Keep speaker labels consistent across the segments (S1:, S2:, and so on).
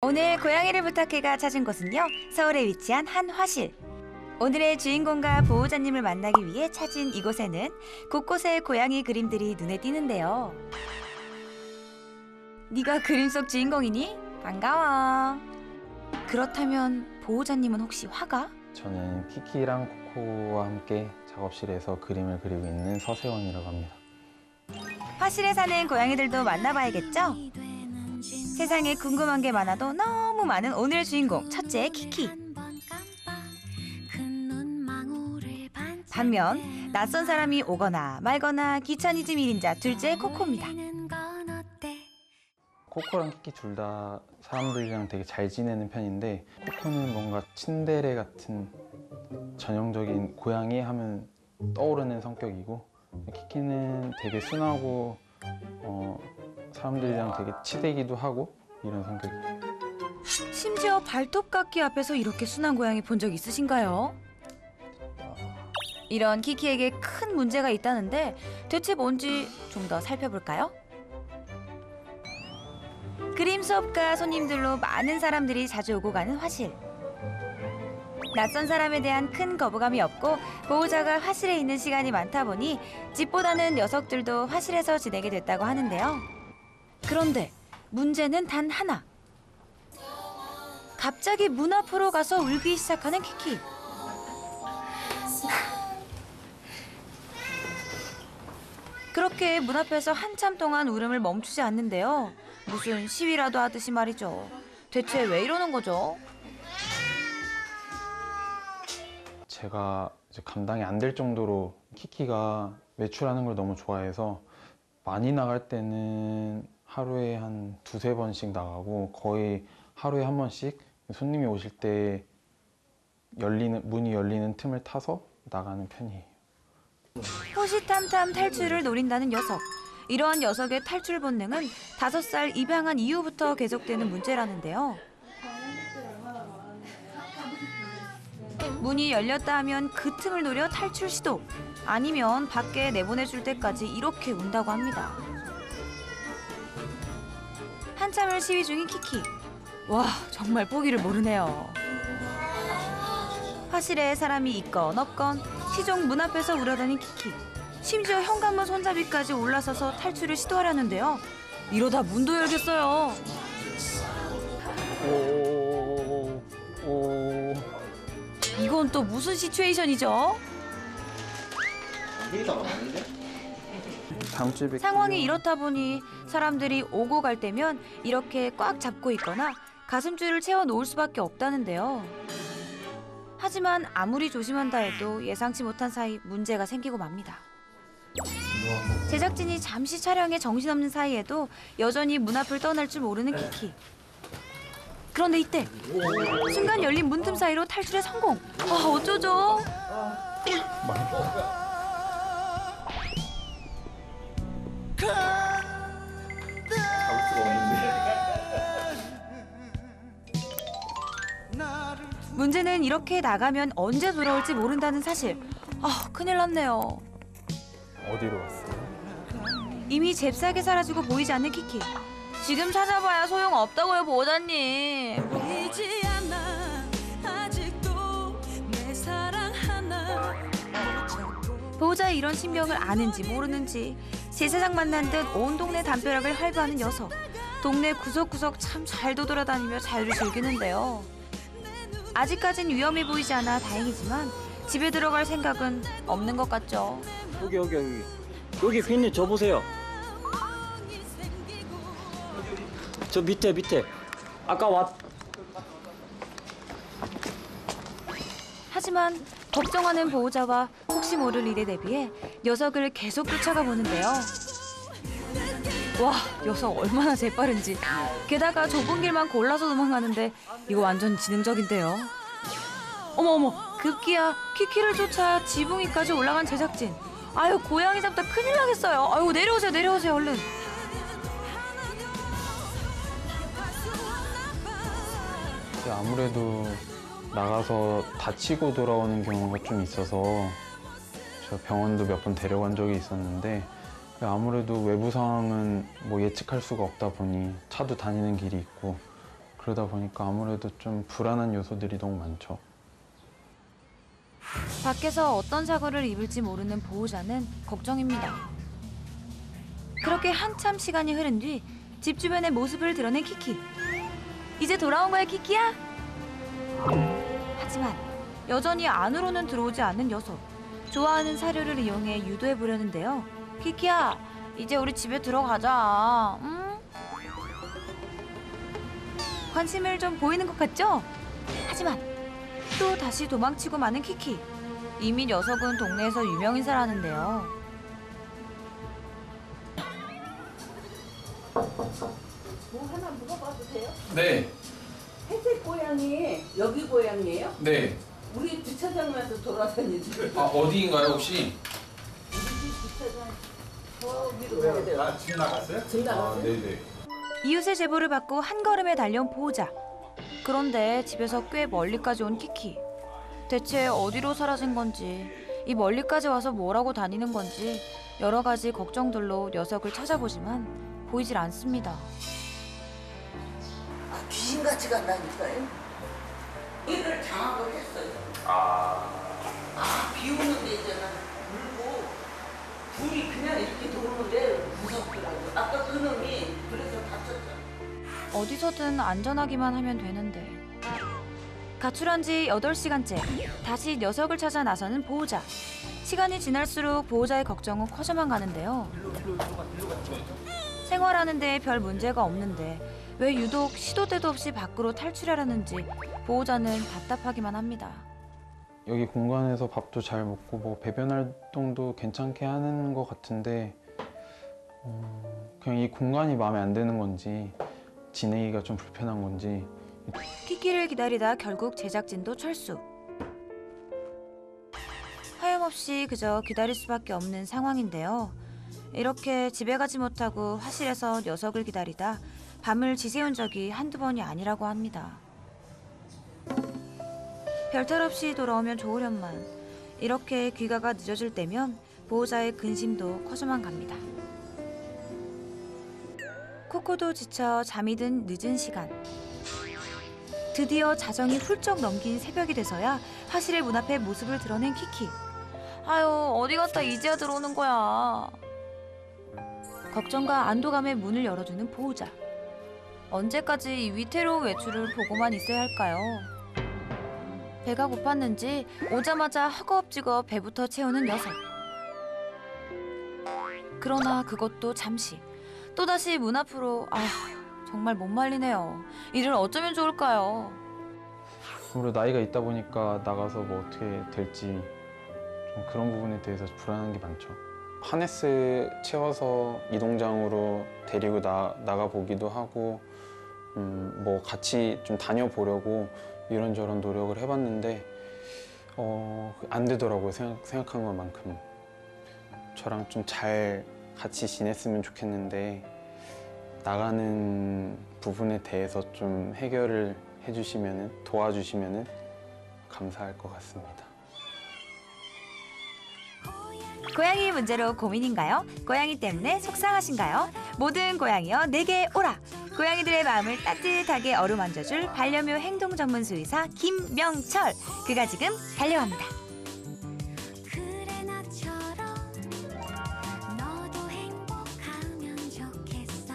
S1: 오늘 고양이를 부탁해가 찾은 곳은요, 서울에 위치한 한 화실. 오늘의 주인공과 보호자님을 만나기 위해 찾은 이곳에는 곳곳에 고양이 그림들이 눈에 띄는데요. 네가 그림 속 주인공이니? 반가워. 그렇다면 보호자님은 혹시 화가?
S2: 저는 키키랑 코코와 함께 작업실에서 그림을 그리고 있는 서세원이라고 합니다.
S1: 화실에 사는 고양이들도 만나봐야겠죠? 세상에 궁금한 게 많아도 너무 많은 오늘의 주인공, 첫째 키키. 반면 낯선 사람이 오거나 말거나 귀차니즘 1인자 둘째 코코입니다.
S2: 코코랑 키키 둘 다 사람들이랑 되게 잘 지내는 편인데, 코코는 뭔가 친데레 같은 전형적인 고양이 하면 떠오르는 성격이고, 키키는 되게 순하고 사람들이랑 되게 치대기도 하고 이런 성격이에요.
S1: 심지어 발톱깎이 앞에서 이렇게 순한 고양이 본 적 있으신가요? 이런 키키에게 큰 문제가 있다는데 대체 뭔지 좀 더 살펴볼까요? 그림 수업과 손님들로 많은 사람들이 자주 오고 가는 화실. 낯선 사람에 대한 큰 거부감이 없고 보호자가 화실에 있는 시간이 많다 보니 집보다는 녀석들도 화실에서 지내게 됐다고 하는데요. 그런데 문제는 단 하나. 갑자기 문 앞으로 가서 울기 시작하는 키키. 그렇게 문 앞에서 한참 동안 울음을 멈추지 않는데요. 무슨 시위라도 하듯이 말이죠. 대체 왜 이러는 거죠?
S2: 제가 이제 감당이 안 될 정도로 키키가 외출하는 걸 너무 좋아해서 많이 나갈 때는 하루에 한 두세 번씩 나가고, 거의 하루에 한 번씩 손님이 오실 때 문이 열리는 틈을 타서 나가는 편이에요.
S1: 호시탐탐 탈출을 노린다는 녀석. 이러한 녀석의 탈출 본능은 5살 입양한 이후부터 계속되는 문제라는데요. 문이 열렸다 하면 그 틈을 노려 탈출 시도, 아니면 밖에 내보내줄 때까지 이렇게 운다고 합니다. 한참을 시위 중인 키키. 와, 정말 포기를 모르네요. 화실에 사람이 있건 없건 시종 문 앞에서 울어다닌 키키. 심지어 현관문 손잡이까지 올라서서 탈출을 시도하려는데요. 이러다 문도 열겠어요. 이건 또 무슨 시츄에이션이죠?
S2: 다음 주에 뵐게요.
S1: 상황이 이렇다 보니 사람들이 오고 갈 때면 이렇게 꽉 잡고 있거나 가슴줄을 채워 놓을 수밖에 없다는데요. 하지만 아무리 조심한다 해도 예상치 못한 사이 문제가 생기고 맙니다. 제작진이 잠시 촬영에 정신없는 사이에도 여전히 문 앞을 떠날 줄 모르는 키키. 그런데 이때 순간 열린 문틈 사이로 탈출에 성공. 아, 어쩌죠? 문제는 이렇게 나가면 언제 돌아올지 모른다는 사실. 아, 큰일 났네요.
S2: 어디로 왔어요?
S1: 이미 잽싸게 사라지고 보이지 않는 키키. 지금 찾아봐야 소용없다고요, 보호자님.
S3: 보이지 않아 아직도 내 사랑 하나
S1: 보호자의 이런 심경을 아는지 모르는지 제사장 만난 듯 온 동네 담벼락을 활보하는 녀석. 동네 구석구석 참 잘 도돌아다니며 자유를 즐기는데요. 아직까진 위험해 보이지 않아 다행이지만 집에 들어갈 생각은 없는 것 같죠.
S4: 여기 휘님 저 보세요. 저 밑에 아까
S1: 하지만 걱정하는 보호자와 혹시 모를 일에 대비해 녀석을 계속 쫓아가 보는데요. 와, 녀석 얼마나 재빠른지. 게다가 좁은 길만 골라서 도망가는데 이거 완전 지능적인데요. 어머, 급기야 키키를 쫓아 지붕 위까지 올라간 제작진. 아유, 고양이 잡다 큰일 나겠어요. 아유, 내려오세요 얼른.
S2: 아무래도 나가서 다치고 돌아오는 경우가 좀 있어서 제가 병원도 몇 번 데려간 적이 있었는데, 아무래도 외부 상황은 뭐 예측할 수가 없다 보니 차도 다니는 길이 있고 그러다 보니까 아무래도 좀 불안한 요소들이 너무 많죠.
S1: 밖에서 어떤 사고를 입을지 모르는 보호자는 걱정입니다. 그렇게 한참 시간이 흐른 뒤 집 주변의 모습을 드러낸 키키. 이제 돌아온 거야, 키키야? 하지만 여전히 안으로는 들어오지 않는 녀석. 좋아하는 사료를 이용해 유도해 보려는데요. 키키야, 이제 우리 집에 들어가자. 응? 관심을 좀 보이는 것 같죠? 하지만 또 다시 도망치고 마는 키키. 이미 녀석은 동네에서 유명인사라는데요.
S5: 뭐 하나 물어봐도 돼요?
S6: 네,
S5: 회색 고양이 여기 고양이에요?
S6: 네.
S5: 우리 주차장에서 돌아다니지.
S6: 아, 어디인가요, 혹시?
S5: 우리 집 주차장 저기로 가야 돼요.
S6: 집 나갔어요?
S5: 집 나갔어요?
S6: 네네.
S1: 이웃의 제보를 받고 한 걸음에 달려온 보호자. 그런데 집에서 꽤 멀리까지 온 키키. 대체 어디로 사라진 건지, 이 멀리까지 와서 뭘 하고 다니는 건지 여러 가지 걱정들로 녀석을 찾아보지만 보이질 않습니다.
S5: 귀신같이 간다니까요. 일을 장악을 했어요. 비 오는 데 있잖아. 물고 불이 그냥 이렇게 도는데 무섭더라고요. 아까 그놈이 그래서 다쳤잖아.
S1: 어디서든 안전하기만 하면 되는데. 가출한 지 8시간째 다시 녀석을 찾아 나서는 보호자. 시간이 지날수록 보호자의 걱정은 커져만 가는데요. 생활하는데 별 문제가 없는데 왜 유독 시도 때도 없이 밖으로 탈출하려는지 보호자는 답답하기만 합니다.
S2: 여기 공간에서 밥도 잘 먹고 뭐 배변 활동도 괜찮게 하는 것 같은데 그냥 이 공간이 마음에 안 드는 건지 지내기가 좀 불편한 건지.
S1: 키키를 기다리다 결국 제작진도 철수. 하염없이 그저 기다릴 수밖에 없는 상황인데요. 이렇게 집에 가지 못하고 화실에서 녀석을 기다리다 밤을 지새운 적이 한두 번이 아니라고 합니다. 별탈 없이 돌아오면 좋으련만 이렇게 귀가가 늦어질 때면 보호자의 근심도 커져만 갑니다. 코코도 지쳐 잠이 든 늦은 시간. 드디어 자정이 훌쩍 넘긴 새벽이 돼서야 화실의 문 앞에 모습을 드러낸 키키. 아유, 어디 갔다 이제야 들어오는 거야. 걱정과 안도감에 문을 열어주는 보호자. 언제까지 이 위태로운 외출을 보고만 있어야 할까요? 배가 고팠는지 오자마자 허겁지겁 배부터 채우는 녀석. 그러나 그것도 잠시. 또다시 문 앞으로. 아휴, 정말 못 말리네요. 이를 어쩌면 좋을까요?
S2: 아무래도 나이가 있다 보니까 나가서 뭐 어떻게 될지 좀 그런 부분에 대해서 불안한 게 많죠. 하네스 채워서 이동장으로 데리고 나가 보기도 하고 뭐 같이 좀 다녀보려고 이런저런 노력을 해봤는데 안 되더라고요. 생각한 것만큼. 저랑 좀 잘 같이 지냈으면 좋겠는데 나가는 부분에 대해서 좀 해결을 해주시면은, 도와주시면은 감사할 것 같습니다.
S1: 고양이 문제로 고민인가요? 고양이 때문에 속상하신가요? 모든 고양이여 내게 오라! 고양이들의 마음을 따뜻하게 어루만져줄 반려묘 행동 전문 수의사 김명철. 그가 지금 달려갑니다.
S3: 그래 나처럼 너도 행복하면 좋겠어.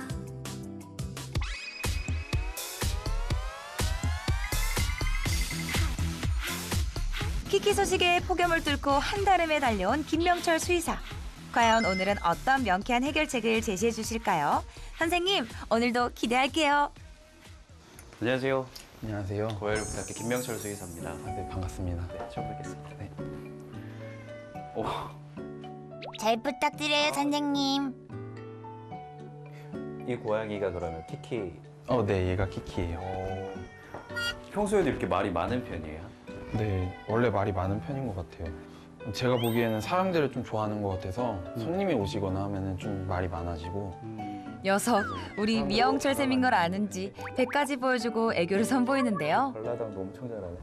S1: 키키 소식에 폭염을 뚫고 한달음에 달려온 김명철 수의사. 과연 오늘은 어떤 명쾌한 해결책을 제시해 주실까요? 선생님, 오늘도 기대할게요.
S7: 안녕하세요.
S2: 안녕하세요.
S7: 고혈 부탁해 김명철 수의사입니다.
S2: 네, 반갑습니다.
S7: 네, 처음 뵙겠습니다.
S2: 네.
S7: 오,
S1: 잘 부탁드려요, 선생님.
S7: 이 고양이가 그러면 키키.
S2: 네, 얘가 키키예요.
S7: 평소에도 이렇게 말이 많은 편이에요?
S2: 네, 원래 말이 많은 편인 것 같아요. 제가 보기에는 사람들을 좀 좋아하는 것 같아서 손님이 오시거나 하면은 좀 말이 많아지고.
S1: 녀석, 우리 미영철 쌤인 걸 아는지 배까지 보여주고 애교를 선보이는데요.
S7: 전라당도 엄청 잘하네.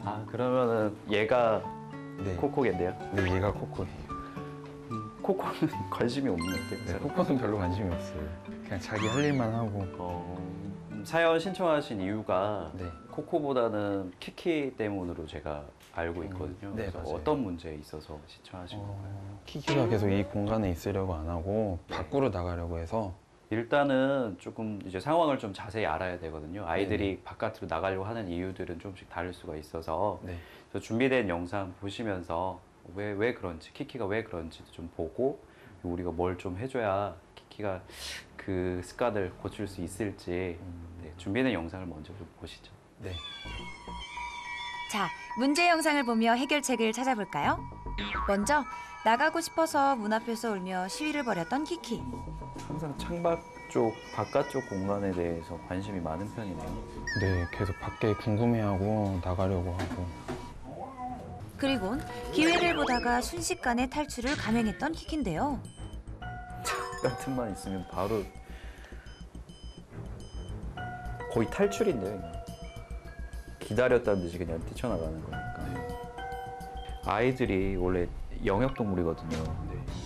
S7: 아, 그러면은 얘가
S2: 네,
S7: 코코겠네요.
S2: 네, 얘가 코코예요.
S7: 코코는 관심이 없는 것 같아요. 그
S2: 네,
S7: 사람.
S2: 코코는 별로 관심이 없어요. 그냥 자기 할 일만 하고.
S7: 사연 신청하신 이유가
S2: 네.
S7: 코코보다는 키키 때문으로 제가 알고 있거든요.
S2: 네,
S7: 그래서
S2: 맞아요.
S7: 어떤 문제에 있어서 신청하신 건가요?
S2: 키키가 계속 이 공간에 있으려고 안 하고 밖으로 나가려고 해서.
S7: 일단은 조금 이제 상황을 좀 자세히 알아야 되거든요. 아이들이 바깥으로 나가려고 하는 이유들은 조금씩 다를 수가 있어서
S2: 네.
S7: 그래서 준비된 영상 보시면서 왜 그런지, 키키가 왜 그런지도 좀 보고 우리가 뭘 좀 해줘야 키키가 그 습관을 고칠 수 있을지 네, 준비된 영상을 먼저 좀 보시죠.
S2: 네.
S1: 자, 문제 영상을 보며 해결책을 찾아볼까요? 먼저 나가고 싶어서 문 앞에서 울며 시위를 벌였던 키키.
S7: 항상 창밖 쪽, 바깥쪽 공간에 대해서 관심이 많은 편이네요.
S2: 네, 계속 밖에 궁금해하고 나가려고 하고.
S1: 그리곤 기회를 보다가 순식간에 탈출을 감행했던 키키인데요.
S7: 같은 만 있으면 바로 거의 탈출인데요. 그냥. 기다렸다는 듯이 그냥 뛰쳐나가는 거니까. 아이들이 원래 영역동물이거든요.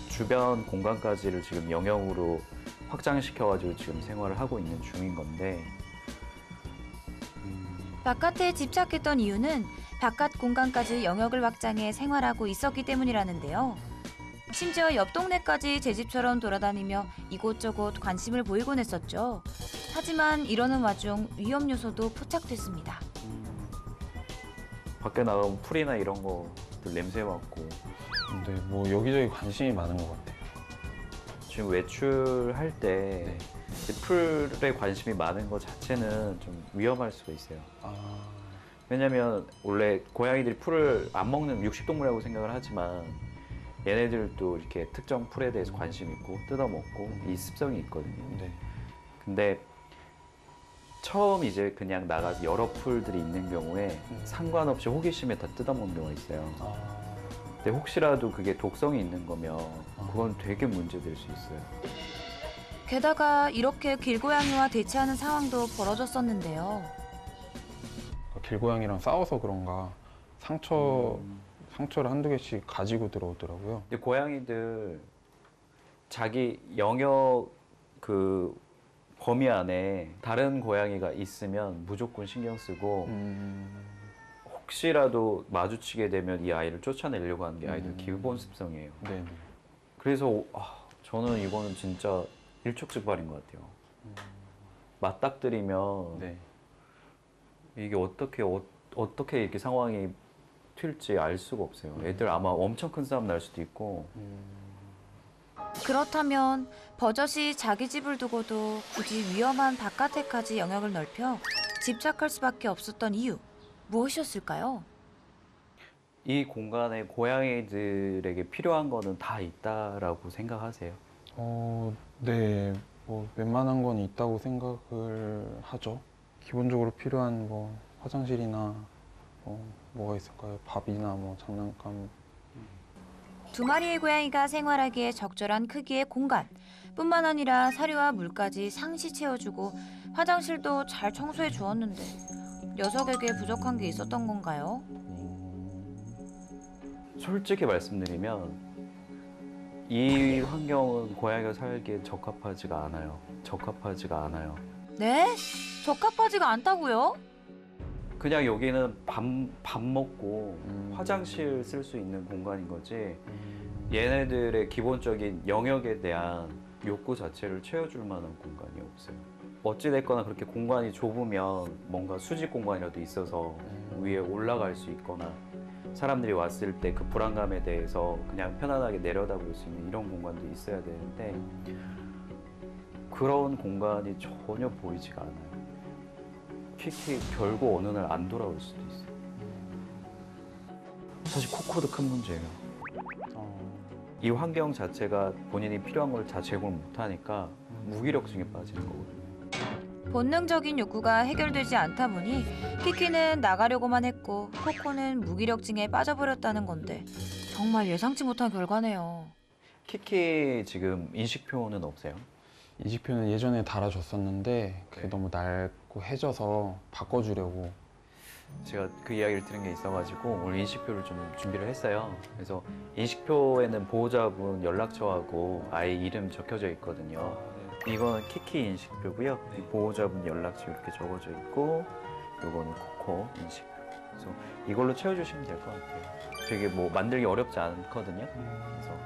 S7: 주변 공간까지를 지금 영역으로 확장시켜가지고 지금 생활을 하고 있는 중인 건데
S1: 바깥에 집착했던 이유는 바깥 공간까지 영역을 확장해 생활하고 있었기 때문이라는데요. 심지어 옆 동네까지 제 집처럼 돌아다니며 이곳저곳 관심을 보이곤 했었죠. 하지만 이러는 와중 위험 요소도 포착됐습니다.
S7: 밖에 나가면 풀이나 이런 거들 냄새 맡고
S2: 근데 뭐 여기저기 관심이 많은 것 같아요.
S7: 지금 외출할 때
S2: 네.
S7: 풀에 관심이 많은 것 자체는 좀 위험할 수가 있어요. 왜냐면 원래 고양이들이 풀을 안 먹는 육식동물이라고 생각을 하지만 얘네들도 이렇게 특정 풀에 대해서 관심 있고 뜯어먹고 이 습성이 있거든요.
S2: 네.
S7: 근데 처음 이제 그냥 나가서 여러 풀들이 있는 경우에 상관없이 호기심에 다 뜯어먹는 경우가 있어요. 근데 혹시라도 그게 독성이 있는 거면 그건 되게 문제될 수 있어요.
S1: 게다가 이렇게 길고양이와 대치하는 상황도 벌어졌었는데요.
S2: 길고양이랑 싸워서 그런가 상처를 한두 개씩 가지고 들어오더라고요.
S7: 근데 고양이들 자기 영역 그 범위 안에 다른 고양이가 있으면 무조건 신경 쓰고 혹시라도 마주치게 되면 이 아이를 쫓아내려고 하는 게 아이들 기본 습성이에요.
S2: 네.
S7: 그래서 저는 이거는 진짜 일촉즉발인 것 같아요. 맞닥뜨리면
S2: 네.
S7: 이게 어떻게 이렇게 상황이 튈지 알 수가 없어요. 애들 아마 엄청 큰 싸움 날 수도 있고.
S1: 그렇다면 버젓이 자기 집을 두고도 굳이 위험한 바깥에까지 영역을 넓혀 집착할 수밖에 없었던 이유 무엇이었을까요?
S7: 이 공간에 고양이들에게 필요한 거는 다 있다라고 생각하세요?
S2: 네. 뭐 웬만한 건 있다고 생각을 하죠. 기본적으로 필요한 뭐 화장실이나 뭐가 있을까요? 밥이나 뭐 장난감.
S1: 두 마리의 고양이가 생활하기에 적절한 크기의 공간 뿐만 아니라 사료와 물까지 상시 채워주고 화장실도 잘 청소해 주었는데 녀석에게 부족한 게 있었던 건가요?
S7: 솔직히 말씀드리면 이 환경은 고양이가 살기에 적합하지가 않아요. 적합하지가 않아요.
S1: 네? 적합하지가 않다고요?
S7: 그냥 여기는 밥 먹고 화장실 쓸 수 있는 공간인 거지 얘네들의 기본적인 영역에 대한 욕구 자체를 채워줄 만한 공간이 없어요. 어찌됐거나 그렇게 공간이 좁으면 뭔가 수직 공간이라도 있어서 위에 올라갈 수 있거나 사람들이 왔을 때 그 불안감에 대해서 그냥 편안하게 내려다볼 수 있는 이런 공간도 있어야 되는데 그런 공간이 전혀 보이지가 않아요. 키키 결국 어느 날 안 돌아올 수도 있어요. 사실 코코도 큰 문제예요. 이 환경 자체가 본인이 필요한 걸 다 제공을 못하니까 무기력증에 빠지는 거거든요.
S1: 본능적인 욕구가 해결되지 않다 보니 키키는 나가려고만 했고 코코는 무기력증에 빠져버렸다는 건데 정말 예상치 못한 결과네요.
S7: 키키 지금 인식표는 없어요?
S2: 이직표는 예전에 달아줬었는데 그게
S7: 네.
S2: 너무 낡고 해져서 바꿔주려고.
S7: 제가 그 이야기를 들은 게 있어가지고 오늘 인식표를 좀 준비를 했어요. 그래서 인식표에는 보호자분 연락처하고 아이 이름 적혀져 있거든요. 이건 키키 인식표고요. 이 보호자분 연락처 이렇게 적어져 있고, 이거는 코코 인식표. 그래서 이걸로 채워주시면 될 것 같아요. 되게 뭐 만들기 어렵지 않거든요. 그래서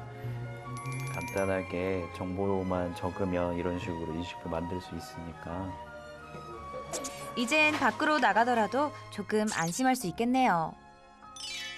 S7: 간단하게 정보만 적으면 이런 식으로 인식표 만들 수 있으니까.
S1: 이젠 밖으로 나가더라도 조금 안심할 수 있겠네요.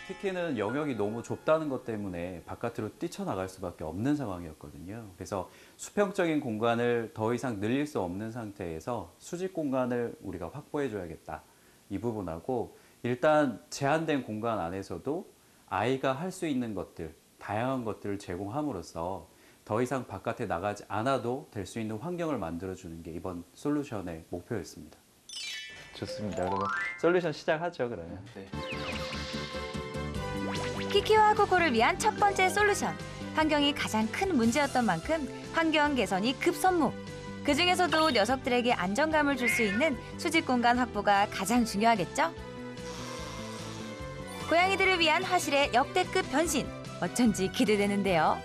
S7: 키키는 영역이 너무 좁다는 것 때문에 바깥으로 뛰쳐나갈 수밖에 없는 상황이었거든요. 그래서 수평적인 공간을 더 이상 늘릴 수 없는 상태에서 수직 공간을 우리가 확보해줘야겠다. 이 부분하고 일단 제한된 공간 안에서도 아이가 할 수 있는 것들, 다양한 것들을 제공함으로써 더 이상 바깥에 나가지 않아도 될 수 있는 환경을 만들어주는 게 이번 솔루션의 목표였습니다. 좋습니다. 그러면 솔루션 시작하죠, 그러면. 네.
S1: 키키와 코코를 위한 첫 번째 솔루션. 환경이 가장 큰 문제였던 만큼 환경 개선이 급선무. 그중에서도 녀석들에게 안정감을 줄 수 있는 수직 공간 확보가 가장 중요하겠죠? 고양이들을 위한 화실의 역대급 변신. 어쩐지 기대되는데요.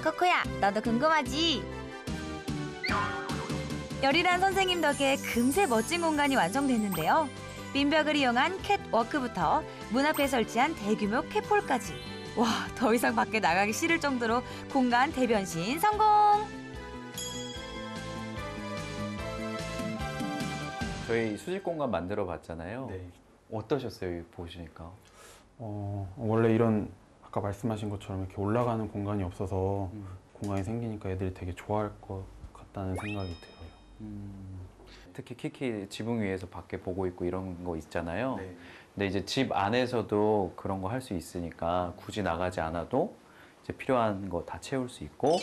S1: 코코야, 너도 궁금하지? 열일한 선생님 덕에 금세 멋진 공간이 완성됐는데요. 빈벽을 이용한 캣워크부터 문 앞에 설치한 대규모 캣폴까지. 와, 더 이상 밖에 나가기 싫을 정도로 공간 대변신 성공!
S7: 저희 수직 공간 만들어 봤잖아요.
S2: 네.
S7: 어떠셨어요, 이거 보시니까?
S2: 원래 이런 아까 말씀하신 것처럼 이렇게 올라가는 공간이 없어서 공간이 생기니까 애들이 되게 좋아할 것 같다는 생각이 들어요.
S7: 특히 키키 지붕 위에서 밖에 보고 있고 이런 거 있잖아요.
S2: 네.
S7: 근데 이제 집 안에서도 그런 거 할 수 있으니까 굳이 나가지 않아도 이제 필요한 거 다 채울 수 있고,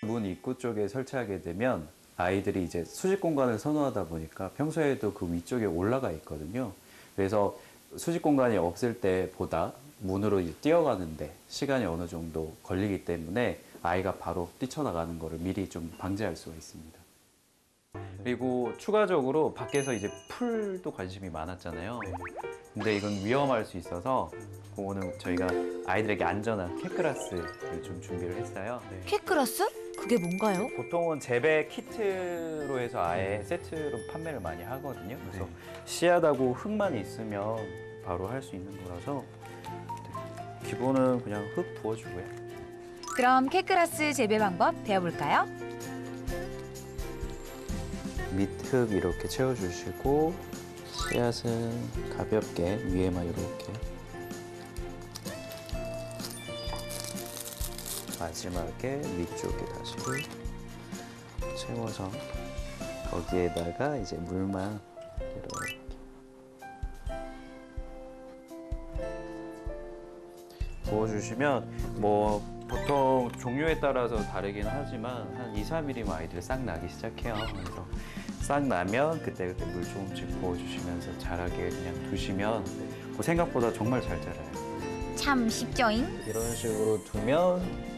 S7: 문 입구 쪽에 설치하게 되면 아이들이 이제 수직 공간을 선호하다 보니까 평소에도 그 위쪽에 올라가 있거든요. 그래서 수직 공간이 없을 때보다 문으로 이제 뛰어가는데 시간이 어느 정도 걸리기 때문에 아이가 바로 뛰쳐나가는 거를 미리 좀 방지할 수가 있습니다. 그리고 추가적으로 밖에서 이제 풀도 관심이 많았잖아요. 근데 이건 위험할 수 있어서 오늘 저희가 아이들에게 안전한 캣그라스를 좀 준비를 했어요.
S1: 캣그라스? 그게 뭔가요?
S7: 보통은 재배 키트로 해서 아예 세트로 판매를 많이 하거든요. 그래서 씨앗하고 흙만 있으면 바로 할 수 있는 거라서 기본은 그냥 흙 부어주고요.
S1: 그럼 캣그라스 재배 방법 배워볼까요?
S7: 밑흙 이렇게 채워주시고 씨앗은 가볍게 위에만 이렇게 마지막에 위쪽에 다시 채워서 거기에다가 이제 물만 이렇게 부어주시면 뭐 보통 종류에 따라서 다르긴 하지만 한 2, 3일이면 아이들이 싹 나기 시작해요. 그래서 싹 나면 그때그때 물 조금씩 부어주시면서 자라게 그냥 두시면 뭐 생각보다 정말 잘 자라요.
S1: 참 쉽죠잉?
S7: 이런 식으로 두면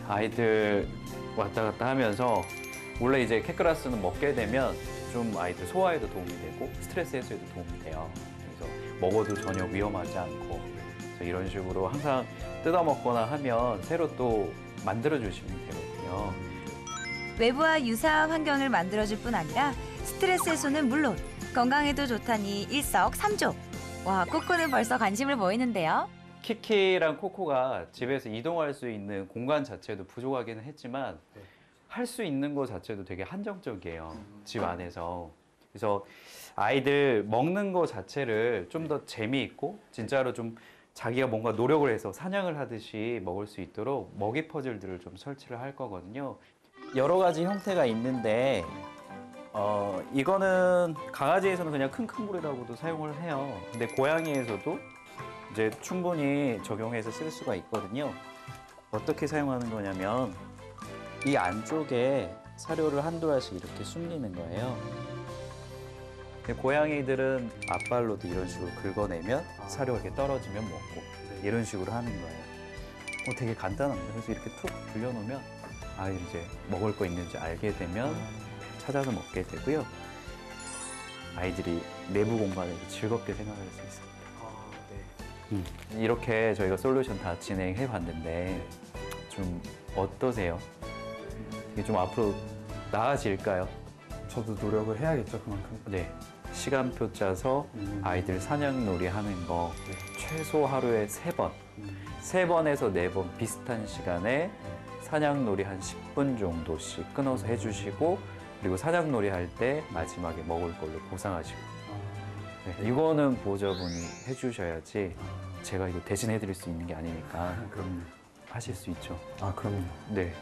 S7: 아이들 왔다 갔다 하면서 원래 이제 캣그라스는 먹게 되면 좀 아이들 소화에도 도움이 되고 스트레스 해소에도 도움이 돼요. 그래서 먹어도 전혀 위험하지 않고 그래서 이런 식으로 항상 뜯어 먹거나 하면 새로 또 만들어 주시면 되거든요.
S1: 외부와 유사한 환경을 만들어줄 뿐 아니라 스트레스 해소는 물론 건강에도 좋다니 일석삼조. 와, 코코는 벌써 관심을 보이는데요.
S7: 키키랑 코코가 집에서 이동할 수 있는 공간 자체도 부족하기는 했지만 할 수 있는 것 자체도 되게 한정적이에요. 집 안에서. 그래서 아이들 먹는 거 자체를 좀 더 재미있고 진짜로 좀 자기가 뭔가 노력을 해서 사냥을 하듯이 먹을 수 있도록 먹이 퍼즐들을 좀 설치를 할 거거든요. 여러 가지 형태가 있는데 이거는 강아지에서는 그냥 킁킁볼이라고도 사용을 해요. 근데 고양이에서도 이제 충분히 적용해서 쓸 수가 있거든요. 어떻게 사용하는 거냐면 이 안쪽에 사료를 한두 알씩 이렇게 숨기는 거예요. 근데 고양이들은 앞발로도 이런 식으로 긁어내면 사료가 이렇게 떨어지면 먹고 이런 식으로 하는 거예요. 되게 간단합니다. 그래서 이렇게 툭 불려놓으면 아이들이 이제 먹을 거 있는지 알게 되면 찾아서 먹게 되고요. 아이들이 내부 공간에서 즐겁게 생활할 수 있습니다.
S2: 네.
S7: 이렇게 저희가 솔루션 다 진행해 봤는데 좀 어떠세요? 이게 좀 앞으로 나아질까요?
S2: 저도 노력을 해야겠죠, 그만큼.
S7: 네. 시간표 짜서 아이들 사냥놀이 하는 거 최소 하루에 3번, 3번에서 4번 비슷한 시간에 사냥놀이 한 10분 정도씩 끊어서 해주시고 그리고 사냥놀이 할 때 마지막에 먹을 걸로 보상하시고 네, 이거는 보호자분이 해주셔야지 제가 이거 대신해드릴 수 있는 게 아니니까
S2: 그럼요.
S7: 하실 수 있죠.
S2: 아, 그럼요.
S7: 네.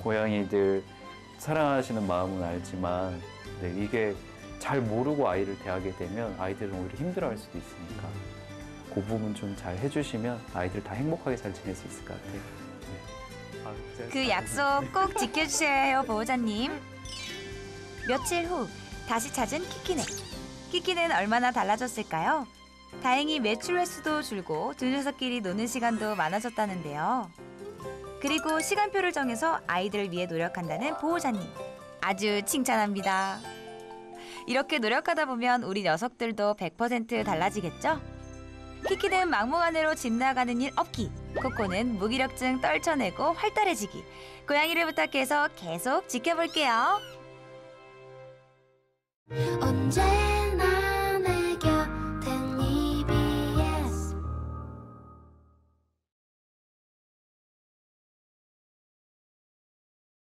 S7: 고양이들 사랑하시는 마음은 알지만 네, 이게 잘 모르고 아이를 대하게 되면 아이들은 오히려 힘들어할 수도 있으니까 그 부분 좀 잘 해주시면 아이들 다 행복하게 잘 지낼 수 있을 것 같아요. 네. 아, 제가
S1: 그 약속 꼭 지켜주셔야 해요, 보호자님. 며칠 후 다시 찾은 키키네. 키키는 얼마나 달라졌을까요? 다행히 매출 횟수도 줄고 두 녀석끼리 노는 시간도 많아졌다는데요. 그리고 시간표를 정해서 아이들을 위해 노력한다는 보호자님. 아주 칭찬합니다. 이렇게 노력하다 보면 우리 녀석들도 100% 달라지겠죠? 키키는 막무가내로 집 나가는 일 없기. 코코는 무기력증 떨쳐내고 활달해지기. 고양이를 부탁해서 계속 지켜볼게요.
S3: 언제